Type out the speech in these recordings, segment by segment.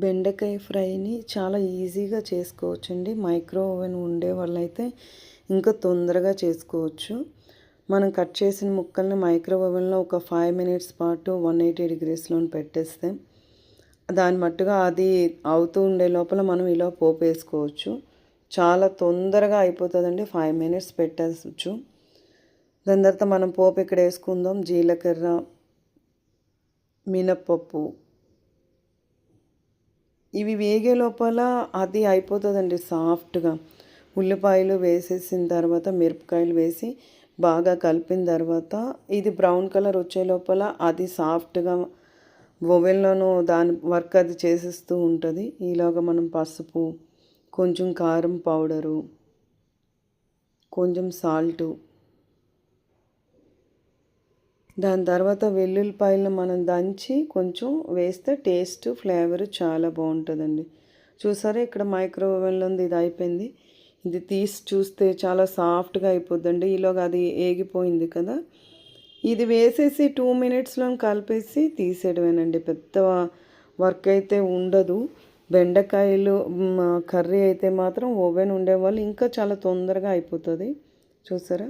బెండకాయ ఫ్రైని చాలా ఈజీగా చేసుకోవచ్చండి. మైక్రో ఓవెన్ ఉండే వాళ్ళైతే ఇంకా తొందరగా చేసుకోవచ్చు. మనం కట్ చేసిన ముక్కల్ని మైక్రో ఓవెన్లో ఒక 5 మినిట్స్ పాటు 180 డిగ్రీస్లో పెట్టేస్తే దాని మట్టుగా అది అవుతూ ఉండే లోపల మనం ఇలా పోపు వేసుకోవచ్చు. చాలా తొందరగా అయిపోతుందండి. 5 మినిట్స్ పెట్టేయచ్చు. దాని తర్వాత మనం పోపు ఇక్కడ వేసుకుందాం. జీలకర్ర, మినప్పప్పు ఇవి వేగే లోపల అది అయిపోతుందండి సాఫ్ట్గా. ఉల్లిపాయలు వేసేసిన తర్వాత మిరపకాయలు వేసి బాగా కలిపిన తర్వాత ఇది బ్రౌన్ కలర్ వచ్చే లోపల అది సాఫ్ట్గా ఓవెన్లోనూ దాని వర్క్ అది చేసేస్తూ ఉంటుంది. ఈలోగా మనం పసుపు, కొంచెం కారం పౌడరు, కొంచెం సాల్టు, దాని తర్వాత వెల్లుల్లిపాయలను మనం దంచి కొంచెం వేస్తే టేస్ట్ ఫ్లేవర్ చాలా బాగుంటుందండి. చూసారా ఇక్కడ మైక్రో ఓవెన్లో ఉంది, ఇది అయిపోయింది. ఇది తీసి చూస్తే చాలా సాఫ్ట్గా అయిపోద్దండి. ఈలోగా అది ఏగిపోయింది కదా, ఇది వేసేసి 2 మినిట్స్లో కలిపేసి తీసేయడమేనండి. పెద్ద వర్క్ అయితే ఉండదు. బెండకాయలు కర్రీ అయితే మాత్రం ఓవెన్ ఉండేవాళ్ళు ఇంకా చాలా తొందరగా అయిపోతుంది. చూసారా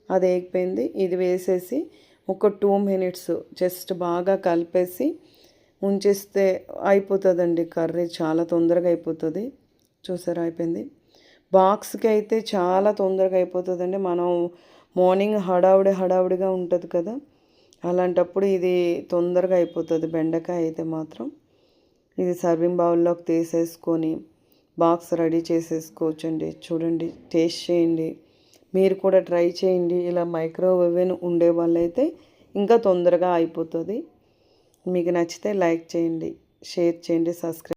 అది ఏగిపోయింది. ఇది వేసేసి ఒక 2 మినిట్స్ జస్ట్ బాగా కలిపేసి ఉంచేస్తే అయిపోతుందండి. కర్రీ చాలా తొందరగా అయిపోతుంది. చూసారా అయిపోయింది. బాక్స్కి అయితే చాలా తొందరగా అయిపోతుందండి. మనం మార్నింగ్ హడావుడిగా ఉంటుంది కదా, అలాంటప్పుడు ఇది తొందరగా అయిపోతుంది బెండకాయ అయితే మాత్రం. ఇది సర్వింగ్ బౌల్లోకి తీసేసుకొని బాక్స్ రెడీ చేసేసుకోవచ్చండి. చూడండి, టేస్ట్ చేయండి. మీరు కూడా ట్రై చేయండి. ఇలా మైక్రో ఓవెన్ ఉండే వాళ్ళైతే ఇంకా తొందరగా అయిపోతుంది. మీకు నచ్చితే లైక్ చేయండి, షేర్ చేయండి, సబ్స్క్రైబ్